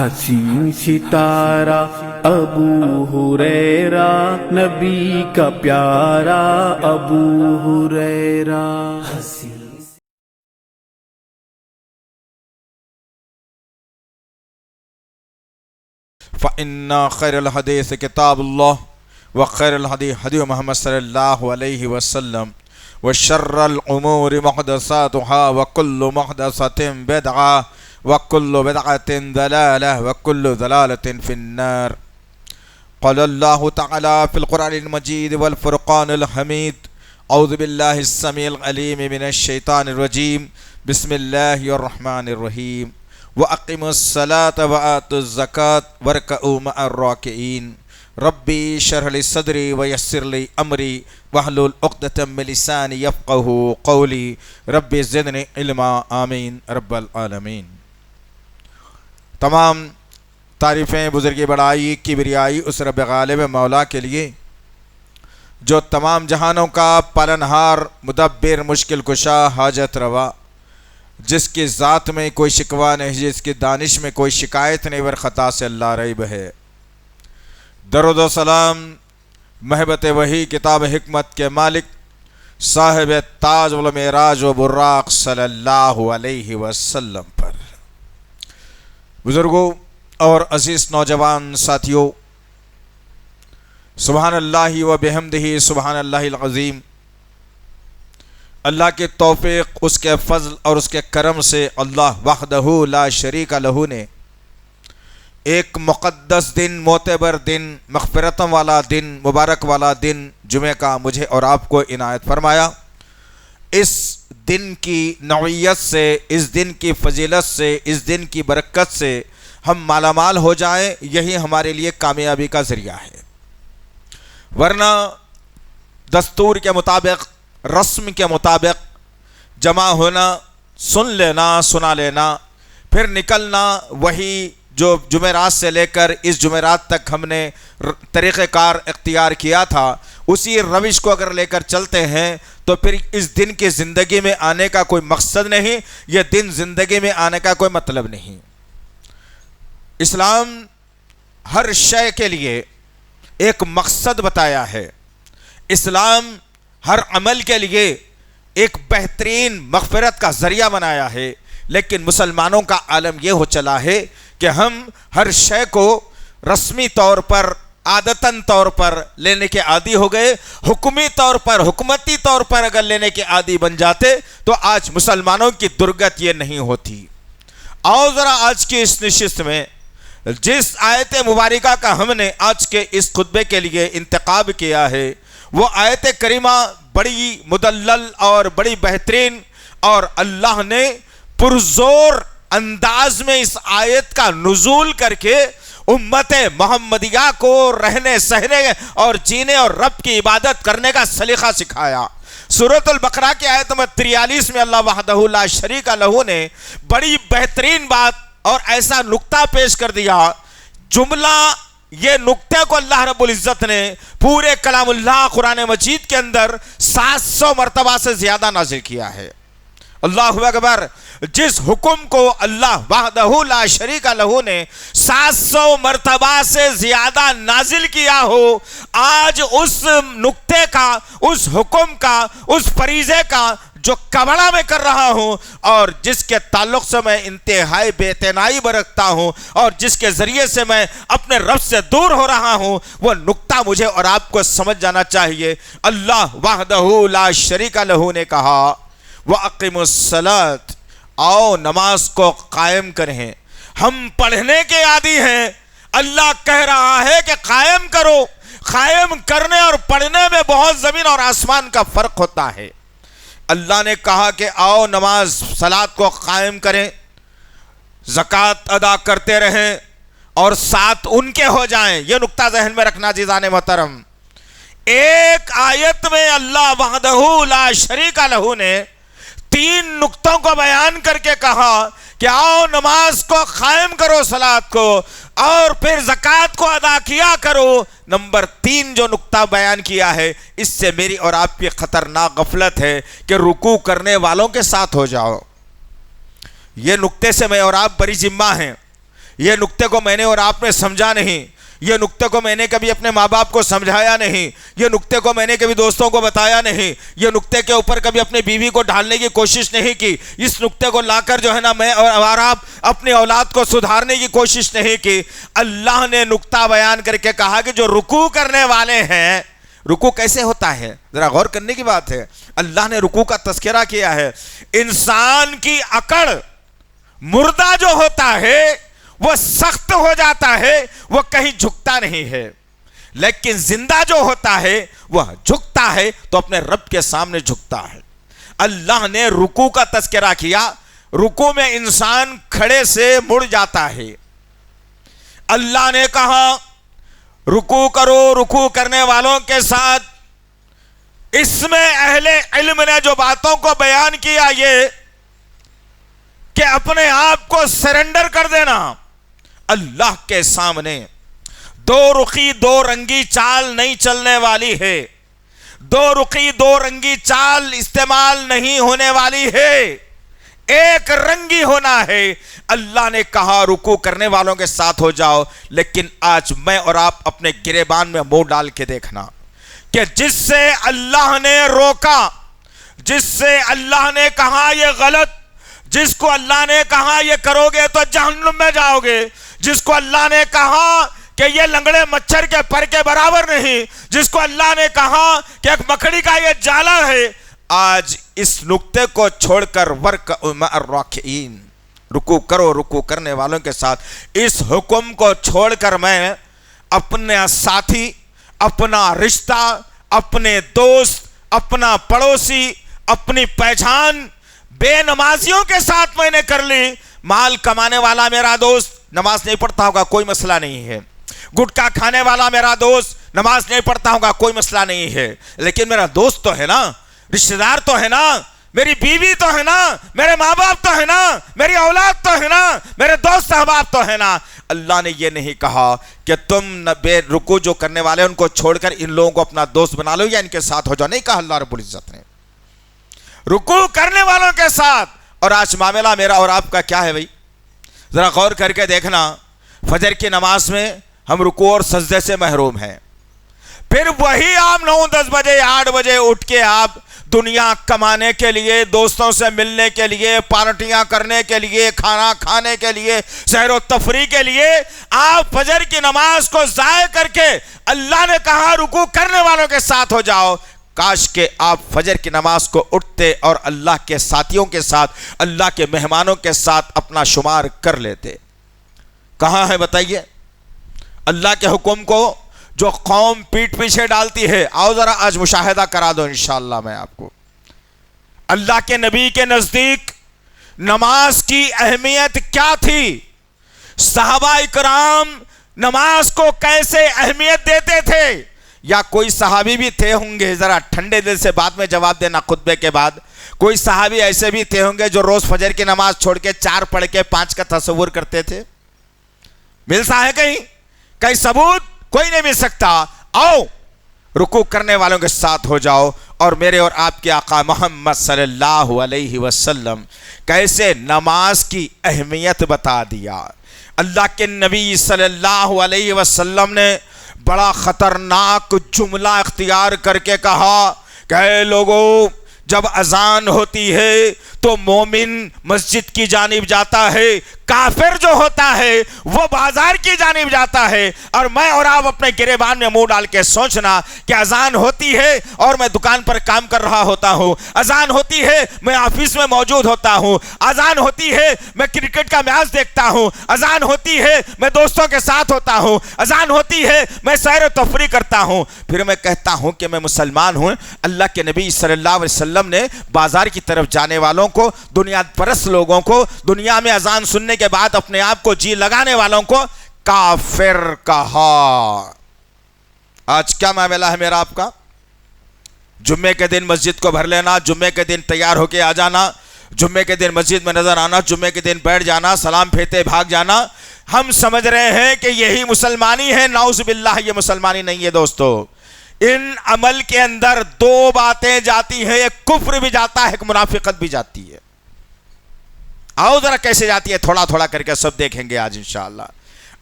حسین ستارہ ابو ہریرہ، نبی کا پیارا ابو ہریرہ۔ فإن خير الحديث كتاب الله وخير الهدي هدي محمد صلى الله عليه وسلم وشر الأمور محدثاتها وكل محدثة بدعة وكل بدعة ضلالة وكل ضلالة في النار۔ قال الله تعالى في القرآن المجيد والفرقان الحميد: أعوذ بالله السميع العليم من الشيطان الرجيم، بسم الله الرحمن الرحيم۔ وَأَقِمُوا الصَّلَاةَ وَآتُوا الزَّكَاةَ وَارْكَعُوا مَعَ الرَّاكِعِينَ۔ ربي اشرح لي صدري ويسر لي أمري واحلل عقدة من لساني يفقهوا قولي ربي زدني علما آمین رب العالمین۔ تمام تعریفیں بزرگی بڑائی کبریائی اس رب غالب مولا کے لیے جو تمام جہانوں کا پالنہار، مدبر، مشکل کشا، حاجت روا، جس کی ذات میں کوئی شکوہ نہیں، جس کی دانش میں کوئی شکایت نہیں، ور خطا سے اللہ ریب ہے۔ درود و سلام محبت وحی کتاب حکمت کے مالک صاحب تاج والمعراج و براق صلی اللہ علیہ وسلم پر۔ بزرگوں اور عزیز نوجوان ساتھیوں، سبحان اللہ و بحمدہ سبحان اللہ العظیم۔ اللہ کے توفیق، اس کے فضل اور اس کے کرم سے اللہ وحدہ لا شریک لہ نے ایک مقدس دن، معتبر دن، مغفرت والا دن، مبارک والا دن جمعہ کا مجھے اور آپ کو عنایت فرمایا۔ اس دن کی نوعیت سے، اس دن کی فضیلت سے، اس دن کی برکت سے ہم مالا مال ہو جائیں، یہی ہمارے لیے کامیابی کا ذریعہ ہے۔ ورنہ دستور کے مطابق، رسم کے مطابق جمع ہونا، سن لینا، سنا لینا، پھر نکلنا، وہی جو جمعرات سے لے کر اس جمعرات تک ہم نے طریقہ کار اختیار کیا تھا، اسی روش کو اگر لے کر چلتے ہیں تو پھر اس دن کی زندگی میں آنے کا کوئی مقصد نہیں، یہ دن زندگی میں آنے کا کوئی مطلب نہیں۔ اسلام ہر شے کے لیے ایک مقصد بتایا ہے، اسلام ہر عمل کے لیے ایک بہترین مغفرت کا ذریعہ بنایا ہے، لیکن مسلمانوں کا عالم یہ ہو چلا ہے کہ ہم ہر شے کو رسمی طور پر، عادتاً طور پر لینے کے عادی ہو گئے۔ حکومی طور پر، حکومتی طور پر اگر لینے کے عادی بن جاتے تو آج مسلمانوں کی درگت یہ نہیں ہوتی۔ آؤ ذرا آج کی اس نشست میں جس آیت مبارکہ کا ہم نے آج کے اس خطبے کے لیے انتخاب کیا ہے، وہ آیت کریمہ بڑی مدلل اور بڑی بہترین، اور اللہ نے پرزور انداز میں اس آیت کا نزول کر کے امت محمدیہ کو رہنے، سہنے اور جینے اور رب کی عبادت کرنے کا سلیقہ سکھایا۔ سورۃ البقرہ کی آیت نمبر 43 میں اللہ وحدہ لا شریک لہ نے بڑی بہترین بات اور ایسا نقطہ پیش کر دیا، جملہ، یہ نقطے کو اللہ رب العزت نے پورے کلام اللہ قرآن مجید کے اندر 700 مرتبہ سے زیادہ نازل کیا ہے۔ اللہ اکبر۔ جس حکم کو اللہ وحدہ لا شریک لہ نے 700 مرتبہ سے زیادہ نازل کیا ہو، آج اس نقطے کا، اس حکم کا، اس فریضے کا جو کبڑا میں کر رہا ہوں اور جس کے تعلق سے میں انتہائی بے اعتنائی برتتا ہوں اور جس کے ذریعے سے میں اپنے رب سے دور ہو رہا ہوں، وہ نقطہ مجھے اور آپ کو سمجھ جانا چاہیے۔ اللہ وحدہ لا شریک لہ نے کہا وَأَقِمُوا الصَّلَاةَ، آؤ نماز کو قائم کریں۔ ہم پڑھنے کے عادی ہیں، اللہ کہہ رہا ہے کہ قائم کرو۔ قائم کرنے اور پڑھنے میں بہت زمین اور آسمان کا فرق ہوتا ہے۔ اللہ نے کہا کہ آؤ نماز، صلاۃ کو قائم کریں، زکوٰۃ ادا کرتے رہیں اور ساتھ ان کے ہو جائیں۔ یہ نقطہ ذہن میں رکھنا جیزان محترم۔ ایک آیت میں اللہ وحدہ لا شریک لہ نے 3 نقطوں کو بیان کر کے کہا کہ آؤ نماز کو قائم کرو، صلاۃ کو، اور پھر زکوٰۃ کو ادا کیا کرو۔ نمبر 3 جو نقطہ بیان کیا ہے، اس سے میری اور آپ کی خطرناک غفلت ہے کہ رکوع کرنے والوں کے ساتھ ہو جاؤ۔ یہ نقطے سے میں اور آپ بری ذمہ ہیں یہ نقطے کو میں نے اور آپ نے سمجھا نہیں، یہ نقطے کو میں نے کبھی اپنے ماں باپ کو سمجھایا نہیں، یہ نقطے کو میں نے کبھی دوستوں کو بتایا نہیں، یہ نقطے کے اوپر کبھی اپنے بیوی کو ڈھالنے کی کوشش نہیں کی، اس نقطے کو لا کر جو ہے نا میں اور آپ اپنی اولاد کو سدھارنے کی کوشش نہیں کی۔ اللہ نے نقطہ بیان کر کے کہا کہ جو رکوع کرنے والے ہیں، رکوع کیسے ہوتا ہے ذرا غور کرنے کی بات ہے۔ اللہ نے رکوع کا تذکرہ کیا ہے۔ انسان کی اکڑ، مردہ جو ہوتا ہے وہ سخت ہو جاتا ہے، وہ کہیں جھکتا نہیں ہے، لیکن زندہ جو ہوتا ہے وہ جھکتا ہے تو اپنے رب کے سامنے جھکتا ہے۔ اللہ نے رکوع کا تذکرہ کیا، رکوع میں انسان کھڑے سے مڑ جاتا ہے۔ اللہ نے کہا رکوع کرو رکوع کرنے والوں کے ساتھ۔ اس میں اہل علم نے جو باتوں کو بیان کیا یہ کہ اپنے آپ کو سرنڈر کر دینا اللہ کے سامنے۔ دو رخی دو رنگی چال نہیں چلنے والی ہے، دو رخی دو رنگی چال استعمال نہیں ہونے والی ہے، ایک رنگی ہونا ہے۔ اللہ نے کہا رکوع کرنے والوں کے ساتھ ہو جاؤ، لیکن آج میں اور آپ اپنے گریبان میں منہ ڈال کے دیکھنا کہ جس سے اللہ نے روکا، جس سے اللہ نے کہا یہ غلط، جس کو اللہ نے کہا یہ کرو گے تو جہنم میں جاؤ گے، جس کو اللہ نے کہا کہ یہ لنگڑے مچھر کے پر کے برابر نہیں، جس کو اللہ نے کہا کہ ایک مکڑی کا یہ جالا ہے، آج اس نقطے کو چھوڑ کر ورکعوا مع الراکعین، رکوع کرو رکوع کرنے والوں کے ساتھ، اس حکم کو چھوڑ کر میں اپنے ساتھی، اپنا رشتہ، اپنے دوست، اپنا پڑوسی، اپنی پہچان بے نمازیوں کے ساتھ میں نے کر لی۔ مال کمانے والا میرا دوست نماز نہیں پڑھتا ہوگا کوئی مسئلہ نہیں ہے، گٹکا کھانے والا میرا دوست نماز نہیں پڑھتا ہوگا کوئی مسئلہ نہیں ہے، لیکن میرا دوست تو ہے نا، رشتہ دار تو ہے نا، میری بیوی تو ہے نا، میرے ماں باپ تو ہے نا، میری اولاد تو ہے نا، میرے دوست احباب تو ہے نا۔ اللہ نے یہ نہیں کہا کہ تم بے رکوع جو کرنے والے ان کو چھوڑ کر ان لوگوں کو اپنا دوست بنا لو یا ان کے ساتھ ہو جاؤ، نہیں کہا اللہ رب العزت نے، رکوع کرنے والوں کے ساتھ۔ اور آج معاملہ میرا اور آپ کا کیا ہے بھائی؟ ذرا غور کر کے دیکھنا، فجر کی نماز میں ہم رکوع اور سجدے سے محروم ہیں، پھر وہی آپ 9-10 بجے 8 بجے اٹھ کے آپ دنیا کمانے کے لیے، دوستوں سے ملنے کے لیے، پارٹیاں کرنے کے لیے، کھانا کھانے کے لیے، سیر و تفریح کے لیے آپ فجر کی نماز کو ضائع کر کے اللہ نے کہا رکوع کرنے والوں کے ساتھ ہو جاؤ۔ کاش کہ آپ فجر کی نماز کو اٹھتے اور اللہ کے ساتھیوں کے ساتھ، اللہ کے مہمانوں کے ساتھ اپنا شمار کر لیتے۔ کہاں ہے بتائیے؟ اللہ کے حکم کو جو قوم پیٹ پیچھے ڈالتی ہے، آؤ ذرا آج مشاہدہ کرا دو انشاءاللہ میں آپ کو۔ اللہ کے نبی کے نزدیک نماز کی اہمیت کیا تھی؟ صحابہ اکرام نماز کو کیسے اہمیت دیتے تھے؟ یا کوئی صحابی بھی تھے ہوں گے، ذرا ٹھنڈے دل سے بات میں جواب دینا خطبے کے بعد، کوئی صحابی ایسے بھی تھے ہوں گے جو روز فجر کی نماز چھوڑ کے 4 پڑھ کے 5 کا تصور کرتے تھے؟ ملتا ہے کہیں؟ کہیں ثبوت؟ کوئی نہیں مل سکتا۔ آؤ رکوع کرنے والوں کے ساتھ ہو جاؤ، اور میرے اور آپ کے آقا محمد صلی اللہ علیہ وسلم کیسے نماز کی اہمیت بتا دیا۔ اللہ کے نبی صلی اللہ علیہ وسلم نے بڑا خطرناک جملہ اختیار کر کے کہا کہ اے لوگو، جب اذان ہوتی ہے تو مومن مسجد کی جانب جاتا ہے، کافر جو ہوتا ہے وہ بازار کی جانب جاتا ہے۔ اور میں اور آپ اپنے گریبان میں منہ ڈال کے سوچنا کہ اذان ہوتی ہے اور میں دکان پر کام کر رہا ہوتا ہوں، اذان ہوتی ہے میں آفس میں موجود ہوتا ہوں، اذان ہوتی ہے میں کرکٹ کا میچ دیکھتا ہوں، اذان ہوتی ہے میں دوستوں کے ساتھ ہوتا ہوں، اذان ہوتی ہے میں سیر و تفریح کرتا ہوں، پھر میں کہتا ہوں کہ میں مسلمان ہوں۔ اللہ کے نبی صلی اللہ علیہ وسلم نے بازار کی طرف جانے والوں کو، دنیا پرست لوگوں کو، دنیا میں اذان سننے کے بعد اپنے آپ کو جی لگانے والوں کو کافر کہا۔ آج کیا معاملہ ہے میرا آپ کا؟ جمعے کے دن مسجد کو بھر لینا، جمعے کے دن تیار ہو کے آ جانا، جمعے کے دن مسجد میں نظر آنا، جمعے کے دن بیٹھ جانا، سلام پھیرتے بھاگ جانا، ہم سمجھ رہے ہیں کہ یہی مسلمانی ہے۔ نعوذ باللہ، یہ مسلمانی نہیں ہے دوستو۔ ان عمل کے اندر 2 باتیں جاتی ہیں، ایک کفر بھی جاتا ہے، ایک منافقت بھی جاتی ہے۔ آؤ ذرا کیسے جاتی ہے، تھوڑا تھوڑا کر کے سب دیکھیں گے آج انشاءاللہ۔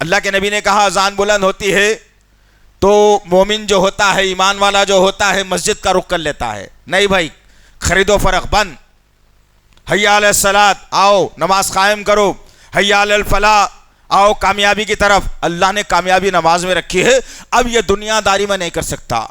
اللہ کے نبی نے کہا اذان بلند ہوتی ہے تو مومن جو ہوتا ہے، ایمان والا جو ہوتا ہے، مسجد کا رخ کر لیتا ہے۔ نہیں بھائی، خرید و فروخت بند، حی علی الصلاۃ، آؤ نماز قائم کرو، حی علی الفلاح، آؤ کامیابی کی طرف۔ اللہ نے کامیابی نماز میں رکھی ہے۔ اب یہ دنیا داری میں نہیں کر سکتا،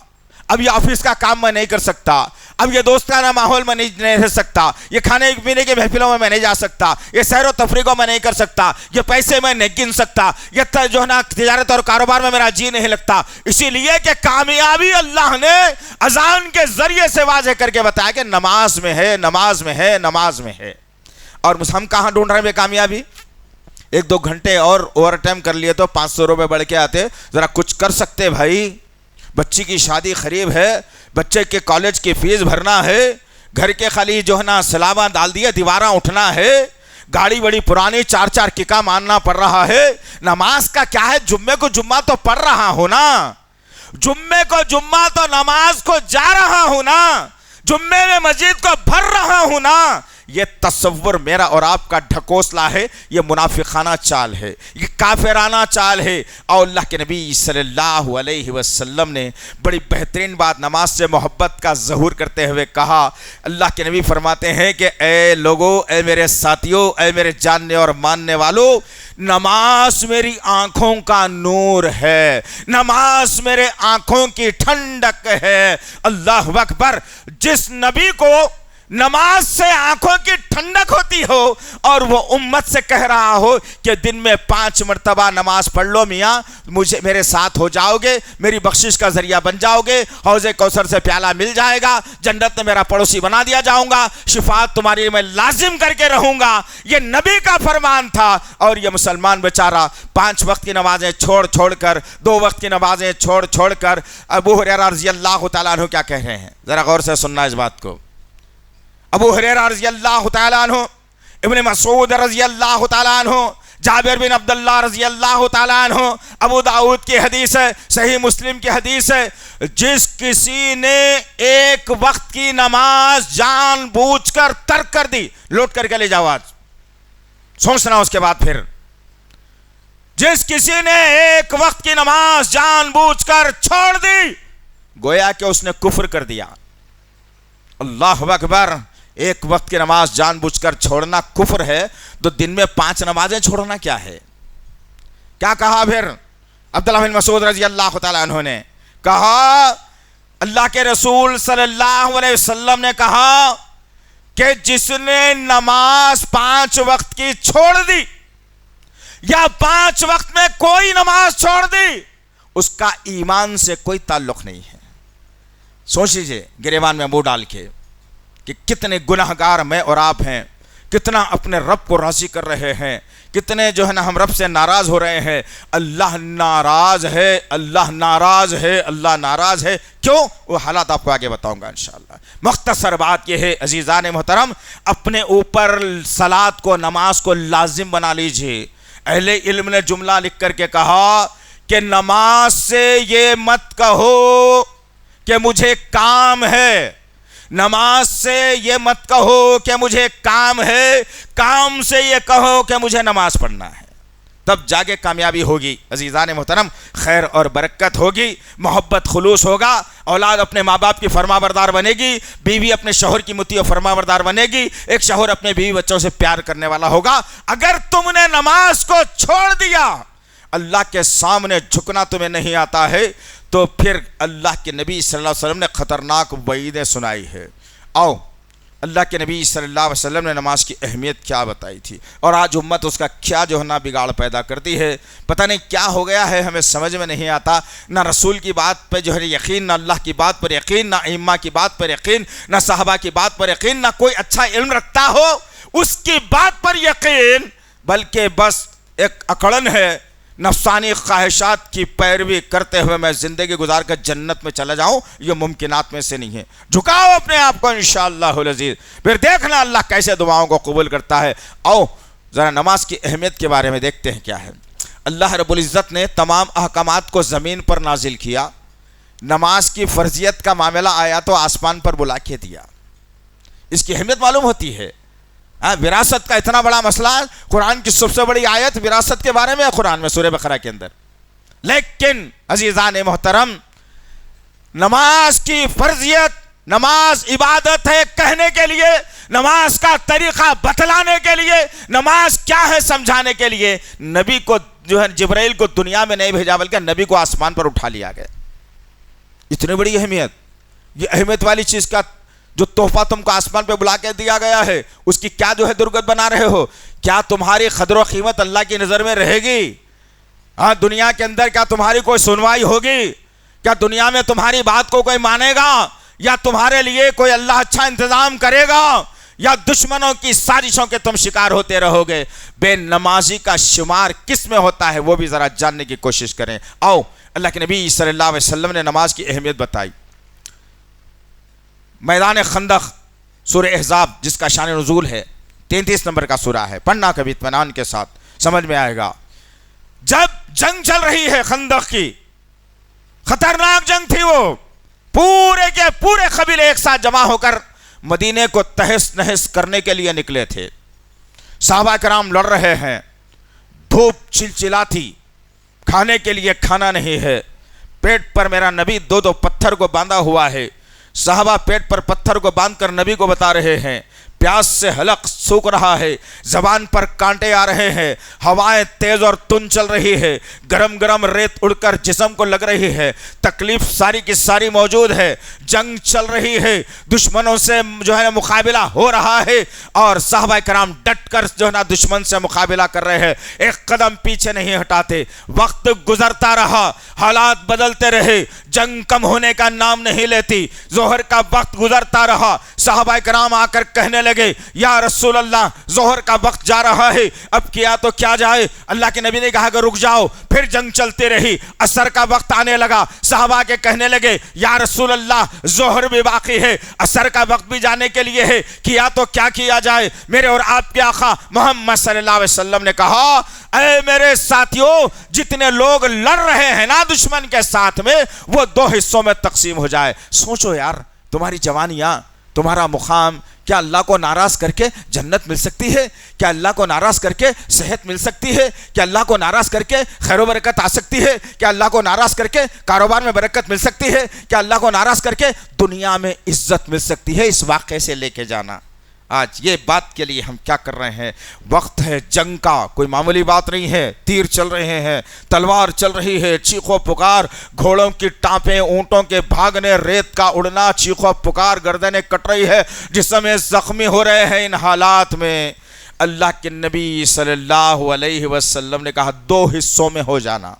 اب یہ آفس کا کام میں نہیں کر سکتا، اب یہ دوستانہ ماحول میں نہیں رہ سکتا، یہ کھانے پینے کے محفلوں میں نہیں جا سکتا، یہ سیر و تفریحوں میں نہیں کر سکتا، یہ پیسے میں نہیں گن سکتا، یہ جو ہے نا تجارت اور کاروبار میں میرا جی نہیں لگتا۔ اسی لیے کہ کامیابی اللہ نے اذان کے ذریعے سے واضح کر کے بتایا کہ نماز میں ہے، نماز میں ہے، نماز میں ہے۔ اور ہم کہاں ڈھونڈ رہے ہیں کامیابی؟ 1-2 گھنٹے اور اوور ٹائم کر لیے تو 500 روپے بڑھ کے آتے، ذرا کچھ کر سکتے بھائی۔ بچی کی شادی قریب ہے، بچے کے کالج کی فیس بھرنا ہے، گھر کے خالی جو ہے نا سلابہ ڈال دیے دیواراں اٹھنا ہے، گاڑی بڑی پرانی 4 ککا ماننا پڑ رہا ہے۔ نماز کا کیا ہے؟ جمعے کو جمعہ تو پڑھ رہا ہوں نا، جمعے کو جمعہ تو نماز کو جا رہا ہوں نا، جمعے میں مسجد کو بھر رہا ہوں نا۔ یہ تصور میرا اور آپ کا ڈھکوسلا ہے، یہ منافقانہ چال ہے، یہ کافرانہ چال ہے۔ اور اللہ کے نبی صلی اللہ علیہ وسلم نے بڑی بہترین بات نماز سے محبت کا ظہور کرتے ہوئے کہا۔ اللہ کے نبی فرماتے ہیں کہ اے لوگو، اے میرے ساتھیوں، اے میرے جاننے اور ماننے والوں، نماز میری آنکھوں کا نور ہے، نماز میرے آنکھوں کی ٹھنڈک ہے۔ اللہ اکبر! جس نبی کو نماز سے آنکھوں کی ٹھنڈک ہوتی ہو اور وہ امت سے کہہ رہا ہو کہ دن میں 5 مرتبہ نماز پڑھ لو میاں، مجھے میرے ساتھ ہو جاؤ گے، میری بخشش کا ذریعہ بن جاؤ گے، حوض کوثر سے پیالہ مل جائے گا، جنت میں میرا پڑوسی بنا دیا جاؤں گا، شفاعت تمہاری میں لازم کر کے رہوں گا۔ یہ نبی کا فرمان تھا۔ اور یہ مسلمان بیچارہ 5 وقت کی نمازیں چھوڑ کر، 2 وقت کی نمازیں چھوڑ کر، ابو ہریرہ رضی اللہ تعالیٰ عنہ کیا کہہ رہے ہیں؟ ذرا غور سے سننا اس بات کو۔ ابو ہریرہ رضی اللہ تعالیٰ عنہ، ابن مسعود رضی اللہ تعالیٰ عنہ، جابر بن عبداللہ رضی اللہ تعالیٰ عنہ، ابو داؤد کی حدیث ہے، صحیح مسلم کی حدیث ہے، جس کسی نے 1 وقت کی نماز جان بوجھ کر ترک کر دی، لوٹ کر کے لے جاؤ آج، سوچنا اس کے بعد پھر، جس کسی نے 1 وقت کی نماز جان بوجھ کر چھوڑ دی، گویا کہ اس نے کفر کر دیا۔ اللہ اکبر! 1 وقت کی نماز جان بوجھ کر چھوڑنا کفر ہے، تو دن میں 5 نمازیں چھوڑنا کیا ہے؟ کیا کہا پھر عبداللہ بن مسعود رضی اللہ تعالیٰ عنہ نے؟ کہا اللہ کے رسول صلی اللہ علیہ وسلم نے کہا کہ جس نے نماز 5 وقت کی چھوڑ دی یا 5 وقت میں کوئی نماز چھوڑ دی، اس کا ایمان سے کوئی تعلق نہیں ہے۔ سوچ لیجئے گریبان میں منہ ڈال کے کہ کتنے گناہگار میں اور آپ ہیں، کتنا اپنے رب کو راضی کر رہے ہیں، کتنے جو ہے نا ہم رب سے ناراض ہو رہے ہیں۔ اللہ ناراض ہے، اللہ ناراض ہے، اللہ ناراض ہے۔ کیوں؟ وہ حالات آپ کو آگے بتاؤں گا انشاءاللہ۔ مختصر بات یہ ہے عزیزان محترم، اپنے اوپر صلاۃ کو، نماز کو لازم بنا لیجئے۔ اہل علم نے جملہ لکھ کر کے کہا کہ نماز سے یہ مت کہو کہ مجھے کام ہے، نماز سے یہ مت کہو کہ مجھے کام ہے، کام سے یہ کہو کہ مجھے نماز پڑھنا ہے، تب جا کے کامیابی ہوگی۔ عزیزان محترم، خیر اور برکت ہوگی، محبت خلوص ہوگا، اولاد اپنے ماں باپ کی فرما بردار بنے گی، بیوی اپنے شوہر کی مطیع و فرما بردار بنے گی، ایک شوہر اپنے بیوی بچوں سے پیار کرنے والا ہوگا۔ اگر تم نے نماز کو چھوڑ دیا، اللہ کے سامنے جھکنا تمہیں نہیں آتا ہے، تو پھر اللہ کے نبی صلی اللہ علیہ وسلم نے خطرناک وعیدیں سنائی ہے۔ آؤ، اللہ کے نبی صلی اللہ علیہ وسلم نے نماز کی اہمیت کیا بتائی تھی، اور آج امت اس کا کیا جو ہے نا بگاڑ پیدا کرتی ہے۔ پتہ نہیں کیا ہو گیا ہے، ہمیں سمجھ میں نہیں آتا، نہ رسول کی بات پہ جو ہے یقین، نہ اللہ کی بات پر یقین، نہ ائمہ کی بات پر یقین، نہ صحابہ کی بات پر یقین، نہ کوئی اچھا علم رکھتا ہو اس کی بات پر یقین، بلکہ بس ایک اکڑن ہے، نفسانی خواہشات کی پیروی کرتے ہوئے میں زندگی گزار کر جنت میں چلا جاؤں، یہ ممکنات میں سے نہیں ہے۔ جھکاؤ اپنے آپ کو انشاءاللہ العزیز، پھر دیکھنا اللہ کیسے دعاؤں کو قبول کرتا ہے۔ آؤ ذرا نماز کی اہمیت کے بارے میں دیکھتے ہیں کیا ہے۔ اللہ رب العزت نے تمام احکامات کو زمین پر نازل کیا، نماز کی فرضیت کا معاملہ آیا تو آسمان پر بلا کے دیا۔ اس کی اہمیت معلوم ہوتی ہے۔ وراثت کا اتنا بڑا مسئلہ، قرآن کی سب سے بڑی آیت وراثت کے بارے میں ہے قرآن میں سورہ بقرہ کے اندر. لیکن عزیزان محترم، نماز کی فرضیت، نماز عبادت ہے کہنے کے لیے، نماز کا طریقہ بتلانے کے لیے، نماز کیا ہے سمجھانے کے لیے نبی کو جو ہے جبرائیل کو دنیا میں نہیں بھیجا بلکہ نبی کو آسمان پر اٹھا لیا گیا. اتنی بڑی اہمیت، یہ اہمیت والی چیز کا جو تحفہ تم کو آسمان پہ بلا کے دیا گیا ہے، اس کی کیا جو ہے درگت بنا رہے ہو؟ کیا تمہاری قدر و قیمت اللہ کی نظر میں رہے گی؟ ہاں، دنیا کے اندر کیا تمہاری کوئی سنوائی ہوگی؟ کیا دنیا میں تمہاری بات کو کوئی مانے گا؟ یا تمہارے لیے کوئی اللہ اچھا انتظام کرے گا؟ یا دشمنوں کی سازشوں کے تم شکار ہوتے رہو گے؟ بے نمازی کا شمار کس میں ہوتا ہے وہ بھی ذرا جاننے کی کوشش کریں. آؤ، اللہ کے نبی صلی اللہ علیہ وسلم نے نماز کی اہمیت بتائی. میدان خندق سورہ احزاب جس کا شان نزول ہے 33 نمبر کا سورہ ہے، پڑھنا کبھی اطمینان کے ساتھ سمجھ میں آئے گا. جب جنگ چل رہی ہے خندق کی، خطرناک جنگ تھی، وہ پورے کے پورے قبیلے ایک ساتھ جمع ہو کر مدینے کو تہس نہس کرنے کے لیے نکلے تھے. صحابہ کرام لڑ رہے ہیں، دھوپ چلچلاتی، کھانے کے لیے کھانا نہیں ہے، پیٹ پر میرا نبی دو پتھر کو باندھا ہوا ہے. صحابہ پیٹ پر پتھر کو باندھ کر نبی کو بتا رہے ہیں، پیاس سے حلق سوکھ رہا ہے، زبان پر کانٹے آ رہے ہیں، ہوائیں تیز اور تند چل رہی ہے، گرم گرم ریت اڑ کر جسم کو لگ رہی ہے، تکلیف ساری کی ساری موجود ہے، جنگ چل رہی ہے، دشمنوں سے جو ہے مقابلہ ہو رہا ہے، اور صحابہ کرام ڈٹ کر جو ہے نا دشمن سے مقابلہ کر رہے ہیں، ایک قدم پیچھے نہیں ہٹاتے. وقت گزرتا رہا، حالات بدلتے رہے، جنگ کم ہونے کا نام نہیں لیتی. ظہر کا وقت گزرتا رہا، صحابہ کرام آ کر کہنے لگے، یا رسول اللہ، ظہر کا وقت جا رہا ہے، اب کیا تو کیا جائے؟ اللہ کے نبی نے کہا کہ رک جاؤ. پھر جنگ چلتی رہی، عصر کا وقت آنے لگا، صحابہ کے کہنے لگے، یا رسول اللہ، ظہر بھی باقی ہے، عصر کا وقت بھی جانے کے لیے ہے، کیا تو کیا کیا جائے؟ میرے اور آپ کے آقا محمد صلی اللہ علیہ وسلم نے کہا، اے میرے ساتھیوں، جتنے لوگ لڑ رہے ہیں نا دشمن کے ساتھ میں، وہ 2 حصوں میں تقسیم ہو جائے. سوچو یار، تمہاری جوانیاں، تمہارا مقام، کیا اللہ کو ناراض کر کے جنت مل سکتی ہے؟ کیا اللہ کو ناراض کر کے صحت مل سکتی ہے؟ کیا اللہ کو ناراض کر کے خیر و برکت آ سکتی ہے؟ کیا اللہ کو ناراض کر کے کاروبار میں برکت مل سکتی ہے؟ کیا اللہ کو ناراض کر کے دنیا میں عزت مل سکتی ہے؟ اس واقعے سے لے کے جانا آج یہ بات کے لیے ہم کیا کر رہے ہیں. وقت ہے جنگ کا، کوئی معمولی بات نہیں ہے. تیر چل رہے ہیں، تلوار چل رہی ہے، چیخو پکار، گھوڑوں کی ٹانپیں، اونٹوں کے بھاگنے، ریت کا اڑنا، چیخو پکار، گردنیں کٹ رہی ہے، جسم زخمی ہو رہے ہیں. ان حالات میں اللہ کے نبی صلی اللہ علیہ وسلم نے کہا 2 حصوں میں ہو جانا.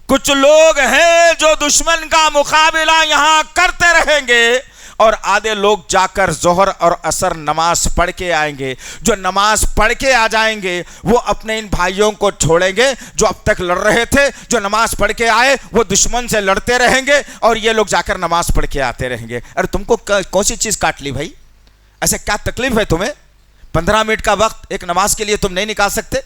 کچھ لوگ ہیں جو دشمن کا مقابلہ یہاں کرتے رہیں گے، اور آدھے لوگ جا کر ظہر اور عصر نماز پڑھ کے آئیں گے. جو نماز پڑھ کے آ جائیں گے وہ اپنے ان بھائیوں کو چھوڑیں گے جو اب تک لڑ رہے تھے. جو نماز پڑھ کے آئے وہ دشمن سے لڑتے رہیں گے، اور یہ لوگ جا کر نماز پڑھ کے آتے رہیں گے. ارے تم کو کون سی چیز کاٹ لی بھائی؟ ایسے کیا تکلیف ہے تمہیں؟ 15 منٹ کا وقت ایک نماز کے لیے تم نہیں نکال سکتے؟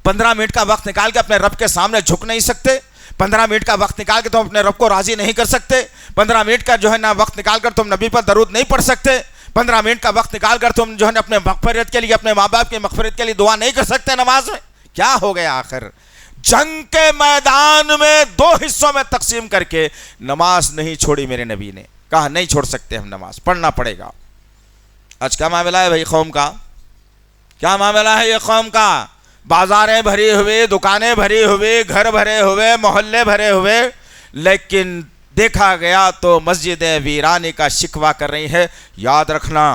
15 منٹ کا وقت نکال کے اپنے رب کے سامنے جھک نہیں سکتے؟ 15 منٹ کا وقت نکال کے تم اپنے رب کو راضی نہیں کر سکتے؟ 15 منٹ کا جو ہے نا وقت نکال کر تم نبی پر درود نہیں پڑھ سکتے؟ 15 منٹ کا وقت نکال کر تم جو ہے نا اپنے مغفرت کے لیے، اپنے ماں باپ کی مغفرت کے لیے دعا نہیں کر سکتے نماز میں؟ کیا ہو گیا آخر؟ جنگ کے میدان میں 2 حصوں میں تقسیم کر کے نماز نہیں چھوڑی میرے نبی نے. کہا نہیں چھوڑ سکتے ہم، نماز پڑھنا پڑے گا. آج کیا معاملہ ہے بھائی قوم کا؟ کیا معاملہ ہے یہ قوم کا؟ بازاریں بھری ہوئی، دکانیں بھری ہوئی، گھر بھرے ہوئے، محلے بھرے ہوئے، لیکن دیکھا گیا تو مسجدیں ویرانی کا شکوہ کر رہی ہے. یاد رکھنا،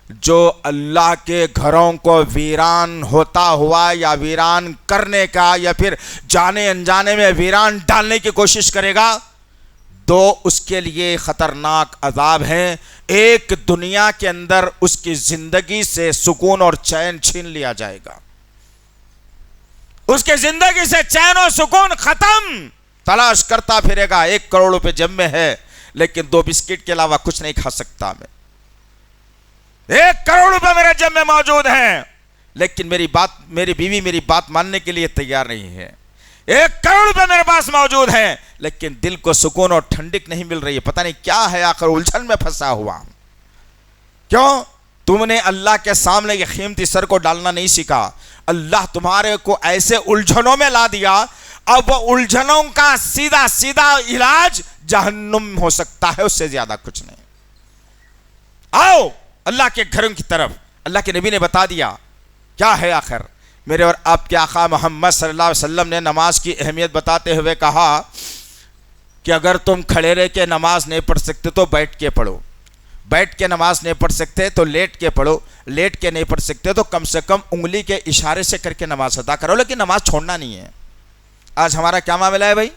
جو اللہ کے گھروں کو ویران ہوتا ہوا یا ویران کرنے کا یا پھر جانے انجانے میں ویران ڈالنے کی کوشش کرے گا، 2 اس کے لیے خطرناک عذاب ہیں. ایک، دنیا کے اندر اس کی زندگی سے سکون اور چین چھین لیا جائے گا، اس کے زندگی سے چین و سکون ختم. تلاش کرتا پھرے گا، 1 کروڑ روپے جیب میں ہے لیکن 2 بسکٹ کے علاوہ کچھ نہیں کھا سکتا میں. 1 کروڑ روپے میرے جیب میں موجود ہیں لیکن میری بیوی میری بات ماننے کے لیے تیار نہیں ہے. 1 کروڑ روپے میرے پاس موجود ہیں لیکن دل کو سکون اور ٹھنڈک نہیں مل رہی ہے. پتہ نہیں کیا ہے، آخر الجھن میں پھنسا ہوا. کیوں؟ تم نے اللہ کے سامنے یہ قیمتی سر کو ڈالنا نہیں سیکھا، اللہ تمہارے کو ایسے الجھنوں میں لا دیا، اب وہ الجھنوں کا سیدھا سیدھا علاج جہنم ہو سکتا ہے، اس سے زیادہ کچھ نہیں۔ آؤ اللہ کے گھروں کی طرف۔ اللہ کے نبی نے بتا دیا کیا ہے آخر۔ میرے اور آپ کے آقا محمد صلی اللہ علیہ وسلم نے نماز کی اہمیت بتاتے ہوئے کہا کہ اگر تم کھڑے رہ کے نماز نہیں پڑھ سکتے تو بیٹھ کے پڑھو، بیٹھ کے نماز نہیں پڑھ سکتے تو لیٹ کے پڑھو، لیٹ کے نہیں پڑھ سکتے تو کم سے کم انگلی کے اشارے سے کر کے نماز ادا کرو، لیکن نماز چھوڑنا نہیں ہے۔ آج ہمارا کیا معاملہ ہے بھائی؟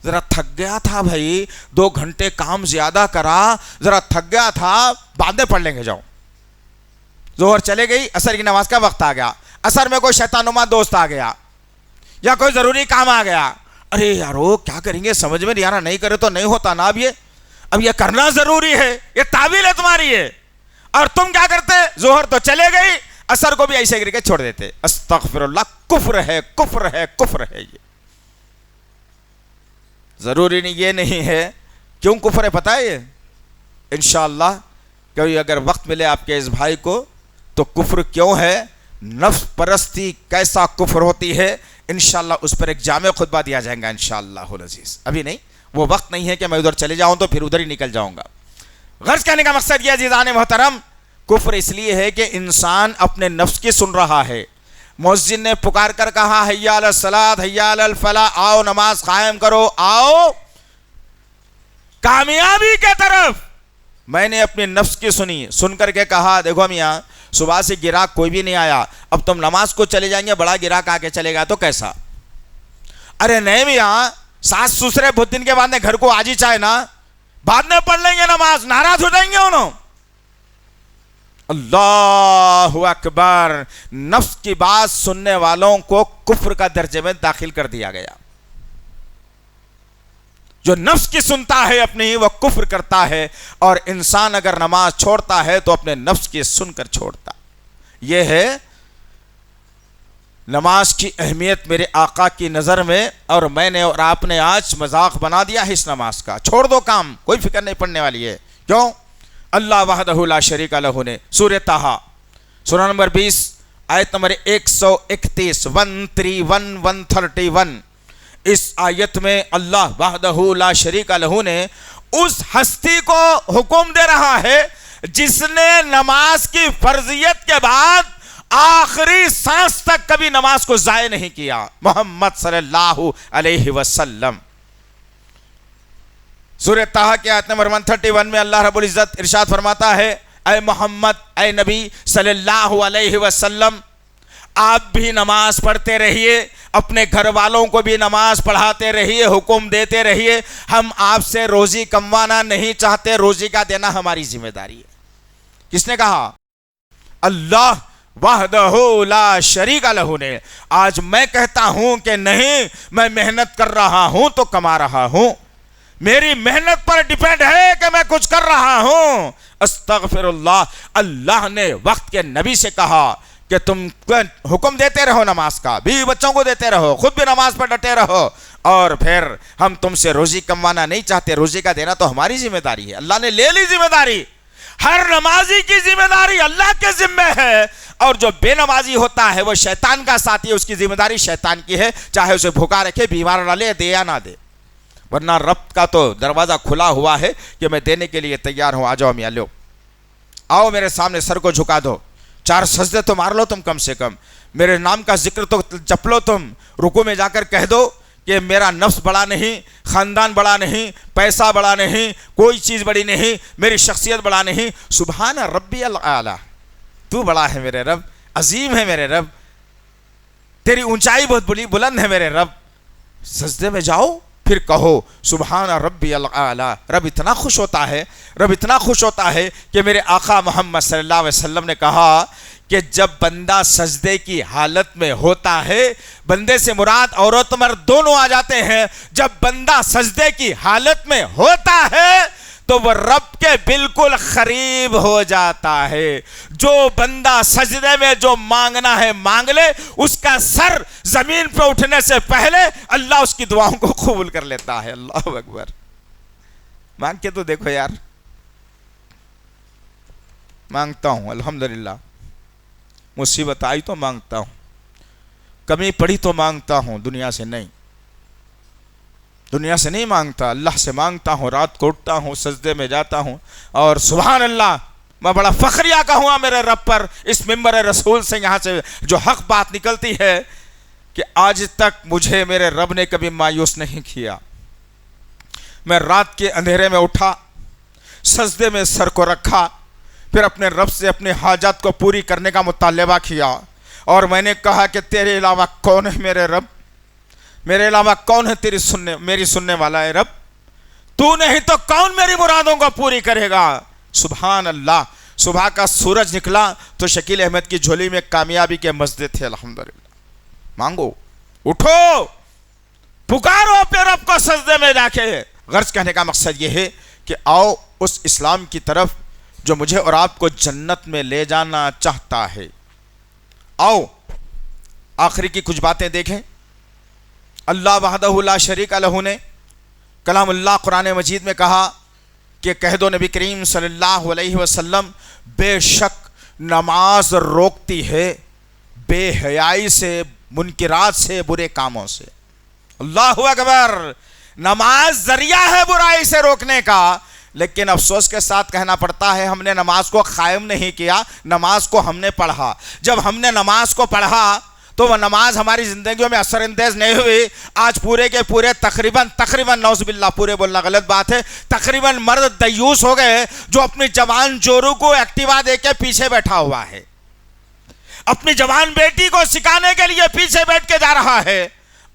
ذرا تھک گیا تھا بھائی، 2 گھنٹے کام زیادہ کرا، ذرا تھک گیا تھا، بعد میں پڑھ لیں گے، جاؤ۔ ظہر چلے گئی، عصر کی نماز کا وقت آ گیا، عصر میں کوئی شیطان نما دوست آ گیا یا کوئی ضروری کام آ گیا، ارے یارو کیا کریں گے، سمجھ میں نہیں آ رہا، نہیں کرے تو نہیں ہوتا نا، اب یہ کرنا ضروری ہے، یہ تعویل ہے تمہاری ہے، اور تم کیا کرتے؟ ظہر تو چلے گئی، عصر کو بھی ایسے کر کے چھوڑ دیتے۔ استغفر اللہ، کفر ہے، کفر ہے، کفر ہے۔ یہ ضروری نہیں، یہ نہیں ہے۔ کیوں کفر ہے پتہ ہے؟ یہ انشاءاللہ کہ اگر وقت ملے آپ کے اس بھائی کو تو کفر کیوں ہے، نفس پرستی کیسا کفر ہوتی ہے، انشاءاللہ اس پر ایک جامع خطبہ دیا جائے گا انشاءاللہ العزیز۔ ابھی نہیں، وہ وقت نہیں ہے کہ میں ادھر چلے جاؤں تو پھر ادھر ہی نکل جاؤں گا۔ غرض کہنے کا مقصد یہ عزیزان محترم، کفر اس لیے ہے کہ انسان اپنے نفس کی سن رہا ہے۔ مؤذن نے پکار کر کہا حی علی الصلاۃ حی علی الفلاح، آؤ نماز قائم کرو، آؤ کامیابی کے طرف۔ میں نے اپنے نفس کی سنی، سن کر کے کہا دیکھو میاں صبح سے گراہک کوئی بھی نہیں آیا، اب تم نماز کو چلے جائیں گے، بڑا گراہک آ کے چلے گا تو کیسا؟ ارے نہیں میاں، ساس سسرے بہت دن کے بعد گھر کو آج ہی چاہے نا، بعد میں پڑھ لیں گے نماز، ناراض ہو جائیں گے انہوں۔ اللہ اکبر، نفس کی بات سننے والوں کو کفر کا درجے میں داخل کر دیا گیا۔ جو نفس کی سنتا ہے اپنی، وہ کفر کرتا ہے، اور انسان اگر نماز چھوڑتا ہے تو اپنے نفس کی سن کر چھوڑتا۔ یہ ہے نماز کی اہمیت میرے آقا کی نظر میں، اور میں نے اور آپ نے آج مذاق بنا دیا ہے اس نماز کا۔ چھوڑ دو کام، کوئی فکر نہیں پڑنے والی ہے۔ کیوں؟ اللہ وحدہ لا شریک لہ نے سورہ طٰہٰ سورہ نمبر 20 آیت نمبر 131 131 اس آیت میں اللہ وحدہ لا شریک لہ نے اس ہستی کو حکم دے رہا ہے جس نے نماز کی فرضیت کے بعد آخری سانس تک کبھی نماز کو ضائع نہیں کیا، محمد صلی اللہ علیہ وسلم۔ سورہ طٰہٰ کی آیت نمبر 131 میں اللہ رب العزت ارشاد فرماتا ہے اے محمد، اے نبی صلی اللہ علیہ وسلم، آپ بھی نماز پڑھتے رہیے، اپنے گھر والوں کو بھی نماز پڑھاتے رہیے، حکم دیتے رہیے۔ ہم آپ سے روزی کموانا نہیں چاہتے، روزی کا دینا ہماری ذمہ داری ہے۔ کس نے کہا؟ اللہ وحدہ لا شریک لہ نے۔ آج میں کہتا ہوں کہ نہیں، میں محنت کر رہا ہوں تو کما رہا ہوں، میری محنت پر ڈیپینڈ ہے کہ میں کچھ کر رہا ہوں۔ استغفر اللہ، اللہ نے وقت کے نبی سے کہا کہ تم حکم دیتے رہو نماز کا، بیوی بچوں کو دیتے رہو، خود بھی نماز پر ڈٹے رہو، اور پھر ہم تم سے روزی کموانا نہیں چاہتے، روزی کا دینا تو ہماری ذمہ داری ہے۔ اللہ نے لے لی ذمہ داری، ہر نمازی کی ذمہ داری اللہ کے ذمہ ہے، اور جو بے نمازی ہوتا ہے وہ شیطان کا ساتھی ہے، اس کی ذمہ داری شیطان کی ہے، چاہے اسے بھوکا رکھے، بیمار نہ لے، دے یا نہ دے، ورنہ رب کا تو دروازہ کھلا ہوا ہے کہ میں دینے کے لیے تیار ہوں۔ آ جاؤ میاں، لو آؤ میرے سامنے سر کو جھکا دو، 4 سجدے تو مار لو تم، کم سے کم میرے نام کا ذکر تو جپ لو تم، رکوع میں جا کر کہہ دو کہ میرا نفس بڑا نہیں، خاندان بڑا نہیں، پیسہ بڑا نہیں، کوئی چیز بڑی نہیں، میری شخصیت بڑا نہیں، سبحان ربی الاعلی، تو بڑا ہے میرے رب، عظیم ہے میرے رب، تیری اونچائی بہت بڑی بلند ہے میرے رب۔ سجدے میں جاؤ، پھر کہو سبحان ربی الاعلی۔ رب اتنا خوش ہوتا ہے، رب اتنا خوش ہوتا ہے کہ میرے آقا محمد صلی اللہ علیہ وسلم نے کہا کہ جب بندہ سجدے کی حالت میں ہوتا ہے، بندے سے مراد عورت مرد دونوں آ جاتے ہیں، جب بندہ سجدے کی حالت میں ہوتا ہے تو وہ رب کے بالکل قریب ہو جاتا ہے۔ جو بندہ سجدے میں جو مانگنا ہے مانگ لے، اس کا سر زمین پہ اٹھنے سے پہلے اللہ اس کی دعاؤں کو قبول کر لیتا ہے۔ اللہ اکبر، مانگ کے تو دیکھو یار، مانگتا ہوں الحمدللہ، مصیبت آئی تو مانگتا ہوں، کمی پڑی تو مانگتا ہوں، دنیا سے نہیں، دنیا سے نہیں مانگتا، اللہ سے مانگتا ہوں، رات کو اٹھتا ہوں، سجدے میں جاتا ہوں، اور سبحان اللہ میں بڑا فخریہ کہوں میرے رب پر اس منبر رسول سے، یہاں سے جو حق بات نکلتی ہے کہ آج تک مجھے میرے رب نے کبھی مایوس نہیں کیا۔ میں رات کے اندھیرے میں اٹھا، سجدے میں سر کو رکھا، پھر اپنے رب سے اپنے حاجات کو پوری کرنے کا مطالبہ کیا، اور میں نے کہا کہ تیرے علاوہ کون ہے میرے رب، میرے علاوہ کون ہے میری سننے والا ہے رب، تو نہیں تو کون میری مرادوں کو پوری کرے گا۔ سبحان اللہ، صبح کا سورج نکلا تو شکیل احمد کی جھولی میں کامیابی کے مزدے تھے، الحمدللہ۔ مانگو، اٹھو، پکارو اپنے رب کو سجدے میں جا کے۔ غرض کہنے کا مقصد یہ ہے کہ آؤ اس اسلام کی طرف جو مجھے اور آپ کو جنت میں لے جانا چاہتا ہے۔ آؤ آخری کی کچھ باتیں دیکھیں۔ اللہ وحدہ لا شریک لہ نے کلام اللہ قرآن مجید میں کہا کہ کہہ دو نبی کریم صلی اللہ علیہ وسلم، بے شک نماز روکتی ہے بے حیائی سے، منکرات سے، برے کاموں سے۔ اللہ اکبر، نماز ذریعہ ہے برائی سے روکنے کا، لیکن افسوس کے ساتھ کہنا پڑتا ہے ہم نے نماز کو قائم نہیں کیا، نماز کو ہم نے پڑھا۔ جب ہم نے نماز کو پڑھا تو وہ نماز ہماری زندگیوں میں اثر انداز نہیں ہوئی۔ آج پورے کے پورے تقریباً نعوذ باللہ، پورے بولنا غلط بات ہے، تقریباً مرد دیوس ہو گئے جو اپنی جوان جورو کو ایکٹیوا دے کے پیچھے بیٹھا ہوا ہے، اپنی جوان بیٹی کو سکھانے کے لیے پیچھے بیٹھ کے جا رہا ہے،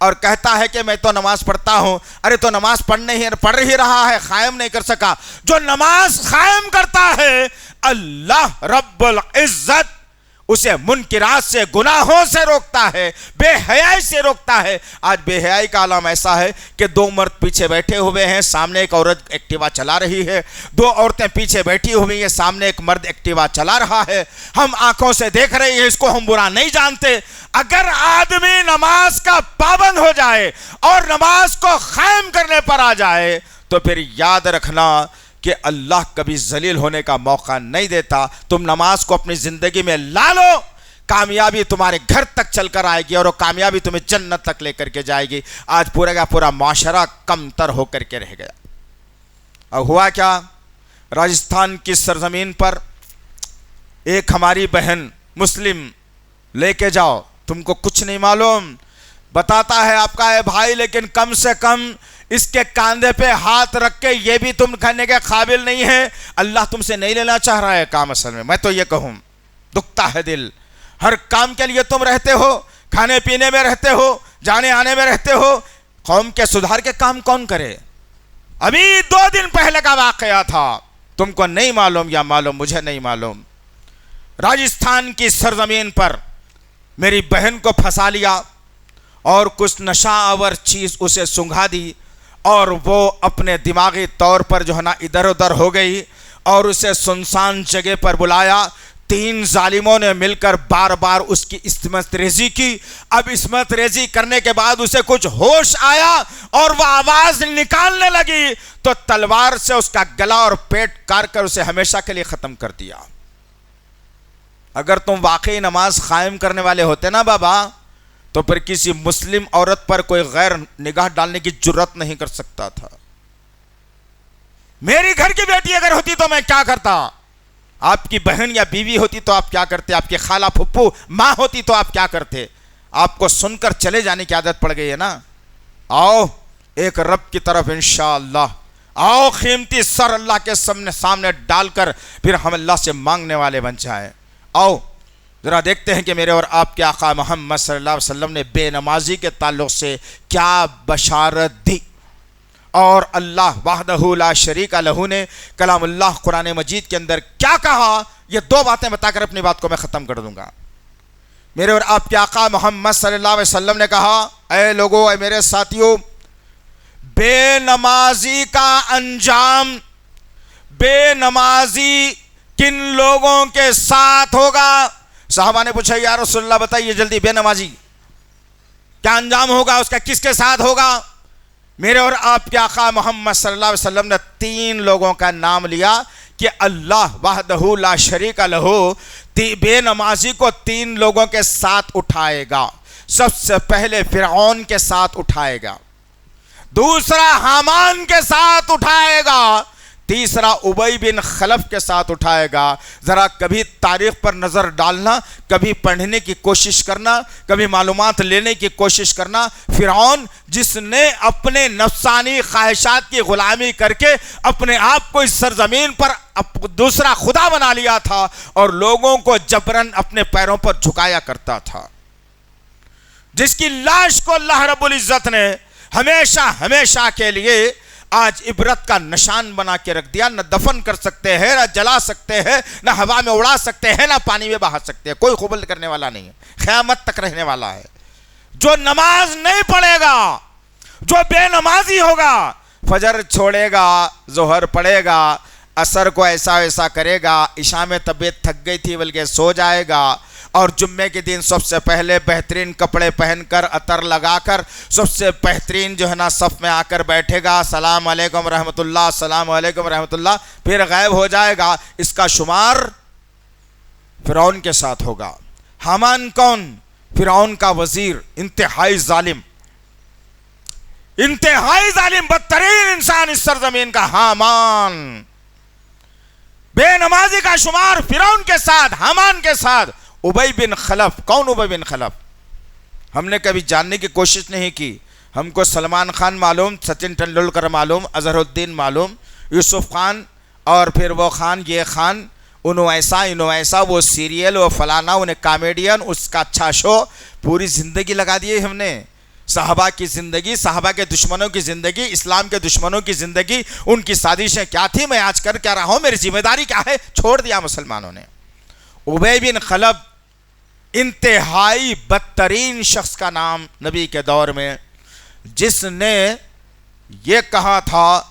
اور کہتا ہے کہ میں تو نماز پڑھتا ہوں۔ ارے تو نماز پڑھ ہی رہا ہے، قائم نہیں کر سکا۔ جو نماز قائم کرتا ہے اللہ رب العزت اسے منکرات سے، گناہوں سے روکتا ہے، بے حیائی سے روکتا ہے۔ آج بے حیائی کا عالم ایسا ہے کہ دو مرد پیچھے بیٹھے ہوئے ہیں، سامنے ایک عورت ایکٹیوا چلا رہی ہے، دو عورتیں پیچھے بیٹھی ہوئی ہیں، سامنے ایک مرد ایکٹیوا چلا رہا ہے، ہم آنکھوں سے دیکھ رہے ہیں، اس کو ہم برا نہیں جانتے۔ اگر آدمی نماز کا پابند ہو جائے اور نماز کو قائم کرنے پر آ جائے تو پھر یاد رکھنا کہ اللہ کبھی ذلیل ہونے کا موقع نہیں دیتا۔ تم نماز کو اپنی زندگی میں لا لو، کامیابی تمہارے گھر تک چل کر آئے گی، اور وہ کامیابی تمہیں جنت تک لے کر کے جائے گی۔ آج پورا کا پورا معاشرہ کم تر ہو کر کے رہ گیا۔ اب ہوا کیا، راجستھان کی سرزمین پر ایک ہماری بہن مسلم لے کے جاؤ، تم کو کچھ نہیں معلوم، بتاتا ہے آپ کا ہے بھائی، لیکن کم سے کم اس کے کاندھے پہ ہاتھ رکھ کے یہ بھی تم کھانے کے قابل نہیں ہے، اللہ تم سے نہیں لینا چاہ رہا ہے کام۔ اصل میں تو یہ کہوں، دکھتا ہے دل، ہر کام کے لیے تم رہتے ہو، کھانے پینے میں رہتے ہو، جانے آنے میں رہتے ہو، قوم کے سدھار کے کام کون کرے؟ ابھی 2 دن پہلے کا واقعہ تھا، تم کو نہیں معلوم یا معلوم، مجھے نہیں معلوم۔ راجستھان کی سرزمین پر میری بہن کو پھنسا لیا اور کچھ نشہ آور چیز اسے سنگھا دی، اور وہ اپنے دماغی طور پر جو ہے نا ادھر ادھر ہو گئی، اور اسے سنسان جگہ پر بلایا۔ 3 ظالموں نے مل کر بار بار اس کی عصمت ریزی کی۔ اب عصمت ریزی کرنے کے بعد اسے کچھ ہوش آیا اور وہ آواز نکالنے لگی تو تلوار سے اس کا گلا اور پیٹ کاٹ کر اسے ہمیشہ کے لیے ختم کر دیا۔ اگر تم واقعی نماز قائم کرنے والے ہوتے نا بابا، تو پھر کسی مسلم عورت پر کوئی غیر نگاہ ڈالنے کی جرت نہیں کر سکتا تھا۔ میری گھر کی بیٹی اگر ہوتی تو میں کیا کرتا؟ آپ کی بہن یا بیوی ہوتی تو آپ کیا کرتے؟ آپ کی خالہ پھپھو ماں ہوتی تو آپ کیا کرتے؟ آپ کو سن کر چلے جانے کی عادت پڑ گئی ہے نا۔ آؤ ایک رب کی طرف انشاءاللہ، آؤ قیمتی سر اللہ کے سامنے ڈال کر پھر ہم اللہ سے مانگنے والے بن جائیں۔ آؤ ذرا دیکھتے ہیں کہ میرے اور آپ کے آقا محمد صلی اللہ علیہ وسلم نے بے نمازی کے تعلق سے کیا بشارت دی، اور اللہ وحدہ لا شریک لہ نے کلام اللہ قرآن مجید کے اندر کیا کہا۔ یہ 2 باتیں بتا کر اپنی بات کو میں ختم کر دوں گا۔ میرے اور آپ کے آقا محمد صلی اللہ علیہ وسلم نے کہا، اے لوگو، اے میرے ساتھیوں، بے نمازی کا انجام، بے نمازی کن لوگوں کے ساتھ ہوگا؟ صحابہ نے پوچھا، یا رسول اللہ بتائیے جلدی، بے نمازی کیا انجام ہوگا، اس کا کس کے ساتھ ہوگا؟ میرے اور آپ کے آقا محمد صلی اللہ علیہ وسلم نے 3 لوگوں کا نام لیا کہ اللہ وحدہ لا شریک لہ بے نمازی کو 3 لوگوں کے ساتھ اٹھائے گا. سب سے پہلے فرعون کے ساتھ اٹھائے گا, دوسرا حامان کے ساتھ اٹھائے گا, تیسرا ابی بن خلف کے ساتھ اٹھائے گا. ذرا کبھی تاریخ پر نظر ڈالنا, کبھی پڑھنے کی کوشش کرنا, کبھی معلومات لینے کی کوشش کرنا. فرعون جس نے اپنے نفسانی خواہشات کی غلامی کر کے اپنے آپ کو اس سرزمین پر دوسرا خدا بنا لیا تھا اور لوگوں کو جبرن اپنے پیروں پر جھکایا کرتا تھا, جس کی لاش کو اللہ رب العزت نے ہمیشہ ہمیشہ کے لیے آج عبرت کا نشان بنا کے رکھ دیا. نہ دفن کر سکتے ہیں, نہ جلا سکتے ہیں, نہ ہوا میں اڑا سکتے ہیں, نہ پانی میں بہا سکتے ہیں. کوئی قبول کرنے والا نہیں ہے, قیامت تک رہنے والا ہے. جو نماز نہیں پڑھے گا, جو بے نمازی ہوگا, فجر چھوڑے گا, ظہر پڑھے گا, عصر کو ایسا ویسا کرے گا, عشاء میں طبیعت تھک گئی تھی بلکہ سو جائے گا, اور جمعے کے دن سب سے پہلے بہترین کپڑے پہن کر عطر لگا کر سب سے بہترین جو ہے نا صف میں آ کر بیٹھے گا, السلام علیکم رحمۃ اللہ, السلام علیکم رحمۃ اللہ, پھر غائب ہو جائے گا. اس کا شمار فرعون کے ساتھ ہوگا. حامان کون؟ فرعون کا وزیر, انتہائی ظالم, انتہائی ظالم, بدترین انسان اس سرزمین کا حامان. بے نمازی کا شمار فرعون کے ساتھ, حامان کے ساتھ. ابی بن خلف, کون ابی بن خلف؟ ہم نے کبھی جاننے کی کوشش نہیں کی. ہم کو سلمان خان معلوم, سچن ٹنڈولکر معلوم, اظہر الدین معلوم, یوسف خان, اور پھر وہ خان, یہ خان, انہوں ایسا, وہ سیریل, وہ فلانا, انہیں کامیڈین, اس کا اچھا شو, پوری زندگی لگا دیے ہم نے. صحابہ کی زندگی, صحابہ کے دشمنوں کی زندگی, اسلام کے دشمنوں کی زندگی, ان کی سازشیں کیا تھی, میں آج کر کیا رہا ہوں, میری ذمہ داری کیا ہے, چھوڑ دیا مسلمانوں نے. ابی بن خلف انتہائی بدترین شخص کا نام نبی کے دور میں, جس نے یہ کہا تھا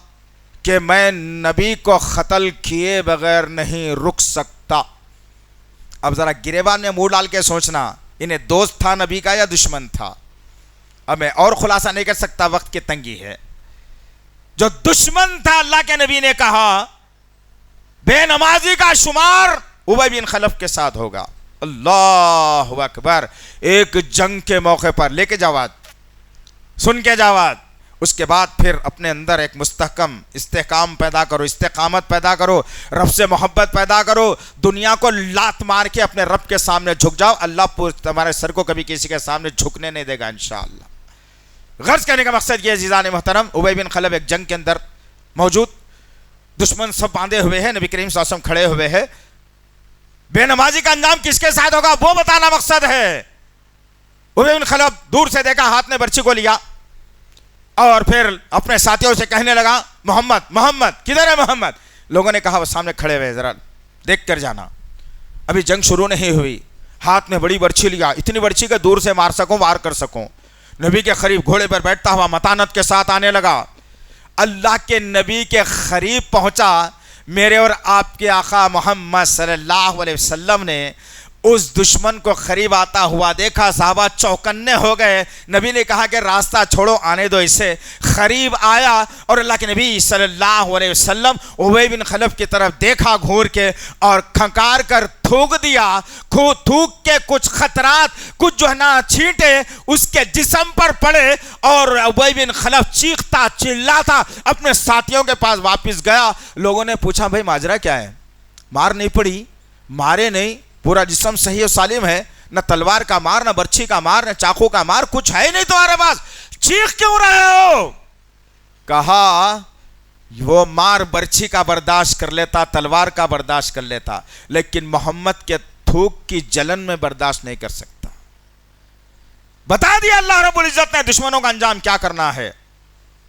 کہ میں نبی کو قتل کیے بغیر نہیں رک سکتا. اب ذرا گریبان میں منہ ڈال کے سوچنا, انہیں دوست تھا نبی کا یا دشمن تھا؟ اب میں اور خلاصہ نہیں کر سکتا, وقت کی تنگی ہے. جو دشمن تھا, اللہ کے نبی نے کہا بے نمازی کا شمار ابی بن خلف کے ساتھ ہوگا. اللہ اکبر. ایک جنگ کے موقع پر لے کے جاوات, سن کے جاوات, اس کے بعد پھر اپنے اندر ایک مستحکم استحکام پیدا کرو, استقامت پیدا کرو, رب سے محبت پیدا کرو, دنیا کو لات مار کے اپنے رب کے سامنے جھک جاؤ. اللہ تمہارے سر کو کبھی کسی کے سامنے جھکنے نہیں دے گا انشاءاللہ. غرض کرنے کا مقصد یہ ہے عزیزان محترم, ابی بن خلف ایک جنگ کے اندر موجود, دشمن سب باندھے ہوئے ہیں, نبی کریم صلی اللہ علیہ وسلم کھڑے ہوئے ہیں. بے نمازی کا انجام کس کے ساتھ ہوگا وہ بتانا مقصد ہے. ابی بن خلف دور سے دیکھا, ہاتھ میں برچی کو لیا, اور پھر اپنے ساتھیوں سے کہنے لگا محمد محمد, کدھر ہے محمد؟ لوگوں نے کہا وہ سامنے کھڑے ہوئے, ذرا دیکھ کر جانا, ابھی جنگ شروع نہیں ہوئی. ہاتھ میں بڑی برچی لیا, اتنی برچی کہ دور سے مار سکوں, وار کر سکوں. نبی کے قریب گھوڑے پر بیٹھتا ہوا متانت کے ساتھ آنے لگا. اللہ کے نبی کے قریب پہنچا, میرے اور آپ کے آقا محمد صلی اللہ علیہ وسلم نے اس دشمن کو قریب آتا ہوا دیکھا, صحابہ چوکنے ہو گئے. نبی نے کہا کہ راستہ چھوڑو, آنے دو اسے. قریب آیا اور اللہ کے نبی صلی اللہ علیہ وسلم ابی بن خلف کی طرف دیکھا گھور کے, اور کھنکار کر تھوک دیا. تھوک کے کچھ خطرات, کچھ جو ہے نا چھینٹے اس کے جسم پر پڑے, اور ابی بن خلف چیختا چلاتا اپنے ساتھیوں کے پاس واپس گیا. لوگوں نے پوچھا بھائی ماجرا کیا ہے؟ مار نہیں پڑی؟ مارے نہیں, پورا جسم صحیح و سالم ہے, نہ تلوار کا مار, نہ برچھی کا مار, نہ چاقو کا مار, کچھ ہے نہیں تمہارے پاس, چیخ کیوں رہے ہو؟ کہا وہ مار برچھی کا برداشت کر لیتا, تلوار کا برداشت کر لیتا, لیکن محمد کے تھوک کی جلن میں برداشت نہیں کر سکتا. بتا دیا اللہ رب العزت نے دشمنوں کا انجام کیا کرنا ہے.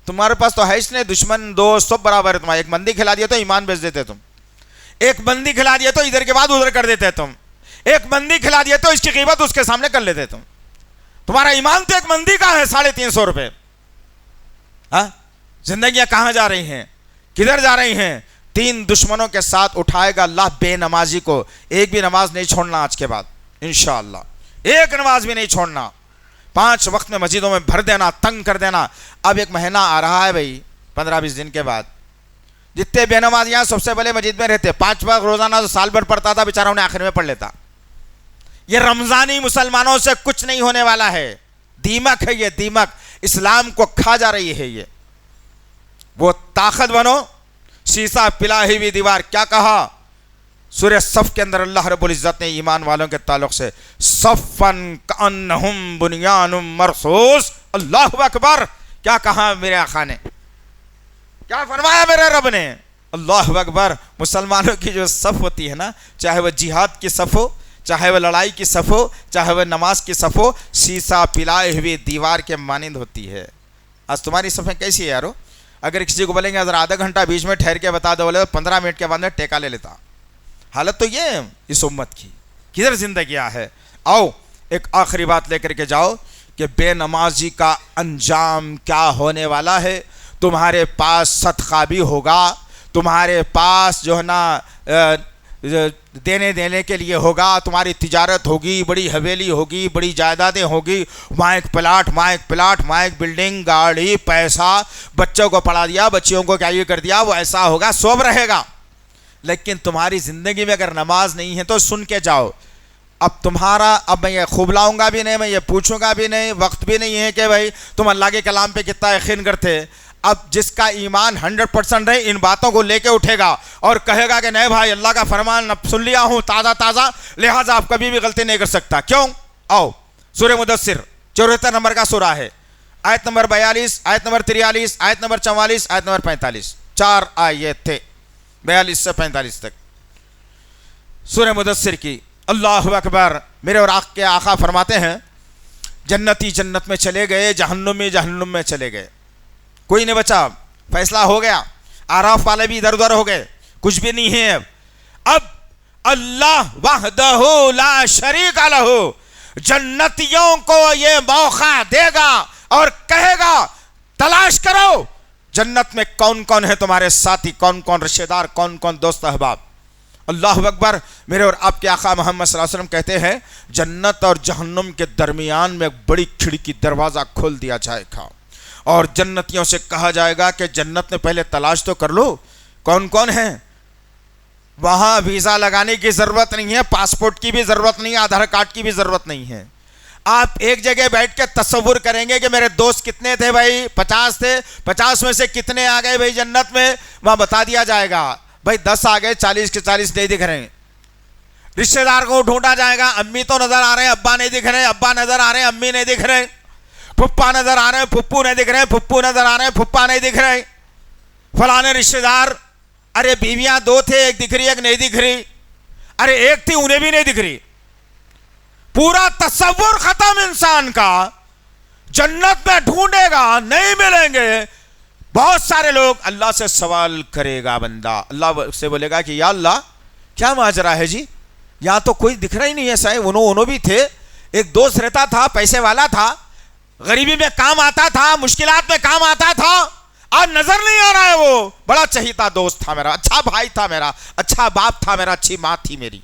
تمہارے پاس تو ہے اس نے دشمن دوست سب برابر ہے. تمہارا ایک بندی کھلا دیا تو ایمان بیچ دیتے تم, ایک بندی کھلا دیا تو ادھر کے بعد ادھر کر دیتے تم, ایک بندی کھلا دیا تو اس کی قیمت اس کے سامنے کر لیتے تم. تمہارا ایمان تو ایک بندی کا ہے 350 روپے. ہاں, زندگیاں کہاں جا رہی ہیں, کدھر جا رہی ہیں؟ 3 دشمنوں کے ساتھ اٹھائے گا اللہ بے نمازی کو. ایک بھی نماز نہیں چھوڑنا آج کے بعد انشاءاللہ, ایک نماز بھی نہیں چھوڑنا. 5 وقت میں مسجدوں میں بھر دینا, تنگ کر دینا. اب ایک مہینہ آ رہا ہے بھائی, 15-20 دن کے بعد جتنے بے نمازیاں سب سے بڑے مسجد میں رہتے، 5 وقت روزانہ تو سال بھر پڑھتا تھا بیچارہ، انہیں آخر میں پڑھ لیتا. یہ رمضانی مسلمانوں سے کچھ نہیں ہونے والا ہے. دیمک ہے یہ، دیمک اسلام کو کھا جا رہی ہے. یہ وہ طاقت بنو، شیشہ پلا ہوئی دیوار. کیا کہا سورہ صف کے اندر اللہ رب العزت نے ایمان والوں کے تعلق سے؟ صفن کأنہم بنیان مرصوص. اللہ اکبر. کیا کہا میرے آقا نے، کیا فرمایا میرے رب نے؟ اللہ اکبر. مسلمانوں کی جو صف ہوتی ہے نا، چاہے وہ جہاد کی صف ہو، چاہے وہ لڑائی کی صف ہو، چاہے وہ نماز کی صف ہو، شیشہ پلائے ہوئی دیوار کے مانند ہوتی ہے. آج تمہاری صفیں کیسی ہے یارو؟ اگر کسی کو بولیں گے اگر آدھا گھنٹہ بیچ میں ٹھہر کے بتا دو، بولے تو 15 منٹ کے بعد میں ٹیکا لے لیتا. حالت تو یہ ہے اس امت کی، کدھر زندگی ہے. آؤ ایک آخری بات لے کر کے جاؤ کہ بے نمازی کا انجام کیا ہونے والا ہے. تمہارے پاس صدقہ بھی ہوگا، تمہارے پاس جو ہے نا دینے کے لیے ہوگا، تمہاری تجارت ہوگی، بڑی حویلی ہوگی، بڑی جائیدادیں ہوگی، وہاں ایک پلاٹ، وہاں ایک بلڈنگ، گاڑی، پیسہ، بچوں کو پڑھا دیا، بچیوں کو کیا یہ کر دیا، وہ ایسا ہوگا، سب رہے گا. لیکن تمہاری زندگی میں اگر نماز نہیں ہے تو سن کے جاؤ، اب میں یہ خوب لاؤں گا بھی نہیں، میں یہ پوچھوں گا بھی نہیں، وقت بھی نہیں ہے کہ بھائی تم اللہ کے کلام پہ کتنا یقین کرتے. اب جس کا ایمان 100% ہے ان باتوں کو لے کے اٹھے گا اور کہے گا کہ نہیں بھائی اللہ کا فرمان سن لیا ہوں تازہ، لہٰذا آپ کبھی بھی غلطی نہیں کر سکتا. کیوں؟ آؤ سورہ مدثر 74 نمبر کا سورہ ہے، آیت نمبر 42، آیت نمبر 43، آیت نمبر 44، آیت نمبر 45. 4 آیت تھے 42 سے 45 تک سورہ مدثر کی. اللہ اکبر. میرے اور آقا کے آقا فرماتے ہیں جنتی جنت میں چلے گئے، جہنمی جہنم میں چلے گئے، کوئی نہیں بچا، فیصلہ ہو گیا. آراف والے بھی ادھر ادھر ہو گئے، کچھ بھی نہیں ہے. اب اللہ وحدہ لا شریک لہ جنتیوں کو یہ موقع دے گا اور کہے گا تلاش کرو جنت میں کون کون ہے تمہارے ساتھی، کون کون رشتہ دار، کون کون دوست احباب. اللہ اکبر. میرے اور آپ کے آقا محمد صلی اللہ علیہ وسلم کہتے ہیں جنت اور جہنم کے درمیان میں ایک بڑی کھڑکی، دروازہ کھول دیا جائے گا اور جنتیوں سے کہا جائے گا کہ جنت میں پہلے تلاش تو کر لو کون کون ہیں. وہاں ویزا لگانے کی ضرورت نہیں ہے، پاسپورٹ کی بھی ضرورت نہیں ہے، آدھار کارڈ کی بھی ضرورت نہیں ہے. آپ ایک جگہ بیٹھ کے تصور کریں گے کہ میرے دوست کتنے تھے بھائی، 50 تھے، 50 میں سے کتنے آ گئے بھائی جنت میں، وہاں بتا دیا جائے گا بھائی 10 آ گئے، 40 کے 40 نہیں دکھ رہے ہیں. رشتہ دار کو ڈھونڈا جائے گا، امی تو نظر آ رہے ہیں، ابا نہیں دکھ رہے، ابا نظر آ رہے ہیں، امی نہیں دکھ رہے، پھپھا نظر آ رہے ہیں، پھپھو نہیں دکھ رہے، پھپھو نظر آ رہے ہیں، پھپھا نہیں دکھ رہے، فلانے رشتہ دار. ارے بیویاں 2 تھے، ایک دکھ رہی ایک نہیں دکھ رہی، ارے ایک تھی انہیں بھی نہیں دکھ رہی. پورا تصور ختم انسان کا. جنت میں ڈھونڈے گا نہیں ملیں گے. بہت سارے لوگ اللہ سے سوال کرے گا بندہ، اللہ سے بولے گا کہ یا اللہ کیا ماجرا ہے جی، یہاں تو کوئی دکھ رہا ہی نہیں ہے. صحیح انہوں بھی تھے، ایک دوست رہتا تھا، پیسے والا تھا، غریبی میں کام آتا تھا، مشکلات میں کام آتا تھا، آج نظر نہیں آ رہا ہے. وہ بڑا چہیتا دوست تھا میرا، اچھا بھائی تھا میرا، اچھا باپ تھا میرا، اچھی ماں تھی میری،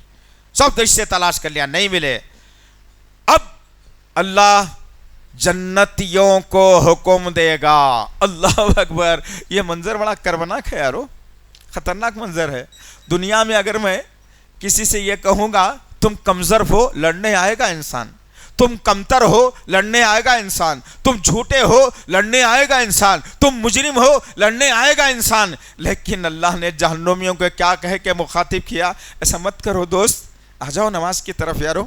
سب رشتے تلاش کر لیا نہیں ملے. اب اللہ جنتیوں کو حکم دے گا. اللہ اکبر. یہ منظر بڑا کربناک ہے یارو، خطرناک منظر ہے. دنیا میں اگر میں کسی سے یہ کہوں گا تم کمزور ہو، لڑنے آئے گا انسان، تم کمتر ہو، لڑنے آئے گا انسان، تم جھوٹے ہو، لڑنے آئے گا انسان، تم مجرم ہو، لڑنے آئے گا انسان. لیکن اللہ نے جہنمیوں کو کیا کہہ کے مخاطب کیا؟ ایسا مت کرو دوست، آ جاؤ نماز کی طرف یارو.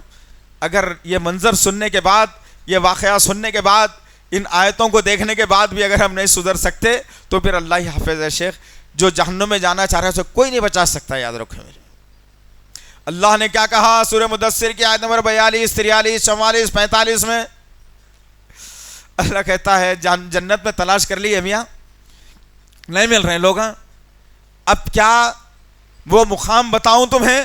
اگر یہ منظر سننے کے بعد، یہ واقعہ سننے کے بعد، ان آیتوں کو دیکھنے کے بعد بھی اگر ہم نہیں سدھر سکتے تو پھر اللہ ہی حافظ ہے شیخ، جو جہنم میں جانا چاہ رہا ہے اسے کوئی نہیں بچا سکتا. یاد رکھو میرے. اللہ نے کیا کہا سورہ مدثر کی آیت نمبر 42، 43، 44، 45 میں؟ اللہ کہتا ہے جنت میں تلاش کر لی ہے میاں، نہیں مل رہے لوگ. اب کیا وہ مقام بتاؤں تمہیں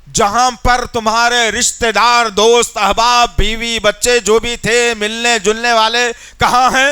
جہاں پر تمہارے رشتہ دار، دوست احباب، بیوی، بچے جو بھی تھے، ملنے جلنے والے کہاں ہیں؟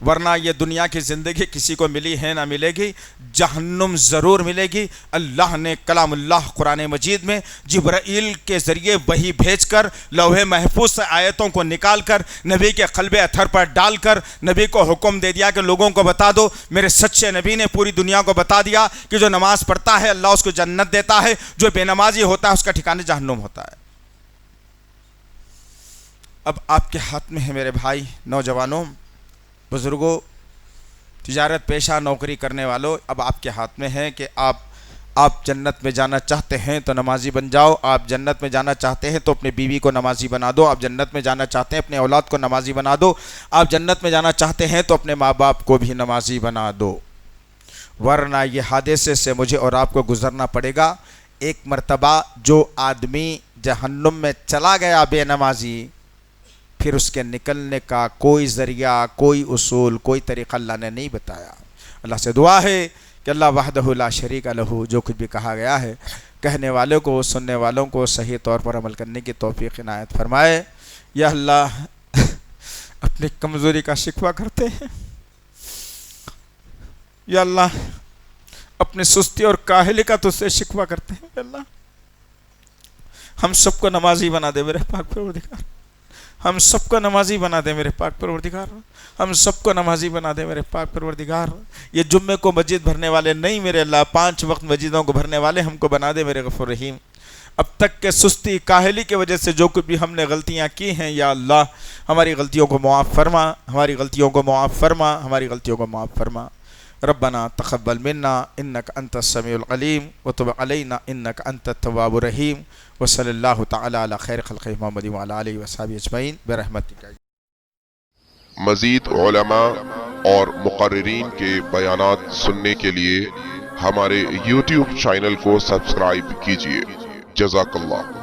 ورنہ یہ دنیا کی زندگی کسی کو ملی ہے نہ ملے گی، جہنم ضرور ملے گی۔ اللہ نے کلام اللہ قرآن مجید میں جبرائیل کے ذریعے وحی بھیج کر لوح محفوظ سے آیتوں کو نکال کر نبی کے قلب اطہر پر ڈال کر نبی کو حکم دے دیا کہ لوگوں کو بتا دو، میرے سچے نبی نے پوری دنیا کو بتا دیا کہ جو نماز پڑھتا ہے اللہ اس کو جنت دیتا ہے، جو بے نمازی ہوتا ہے اس کا ٹھکانہ جہنم ہوتا ہے۔ اب آپ کے ہاتھ میں ہے میرے بھائی، نوجوانوں، بزرگوں، تجارت پیشہ نوکری کرنے والوں، اب آپ کے ہاتھ میں ہے کہ آپ جنت میں جانا چاہتے ہیں تو نمازی بن جاؤ، آپ جنت میں جانا چاہتے ہیں تو اپنے بیوی کو نمازی بنا دو، آپ جنت میں جانا چاہتے ہیں اپنے اولاد کو نمازی بنا دو، آپ جنت میں جانا چاہتے ہیں تو اپنے ماں باپ کو بھی نمازی بنا دو، ورنہ یہ حادثے سے مجھے اور آپ کو گزرنا پڑے گا۔ ایک مرتبہ جو آدمی جہنم میں چلا گیا بے نمازی، پھر اس کے نکلنے کا کوئی ذریعہ، کوئی اصول، کوئی طریقہ اللہ نے نہیں بتایا۔ اللہ سے دعا ہے کہ اللہ وحدہ لا شریک لہ جو کچھ بھی کہا گیا ہے کہنے والوں کو، سننے والوں کو صحیح طور پر عمل کرنے کی توفیق عنایت فرمائے۔ یا اللہ اپنی کمزوری کا شکوہ کرتے ہیں، یا اللہ اپنی سستی اور کاہلی کا تجھ سے شکوہ کرتے ہیں، یا اللہ ہم سب کو نمازی بنا دے میرے پاک پروردگار، ہم سب کو نمازی بنا دے میرے پاک پروردگار، ہم سب کو نمازی بنا دے میرے پاک پروردگار۔ یہ جمعے کو مسجد بھرنے والے نہیں میرے اللہ، 5 وقت مسجدوں کو بھرنے والے ہم کو بنا دے میرے غفور رحیم۔ اب تک کے سستی کاہلی کی وجہ سے جو کچھ بھی ہم نے غلطیاں کی ہیں یا اللہ ہماری غلطیوں کو معاف فرما، ہماری غلطیوں کو معاف فرما، ہماری غلطیوں کو معاف فرما۔ ربنا تقبل منا انک انت السمیع العلیم وتب علینا انک انت التواب الرحیم وصلی اللہ تعالی علی خیر خلق محمد وعلی آلہ وصحبہ اجمعین برحمتک۔ مزید علماء اور مقررین کے بیانات سننے کے لیے ہمارے YouTube چینل کو سبسکرائب کیجیے۔ جزاک اللہ۔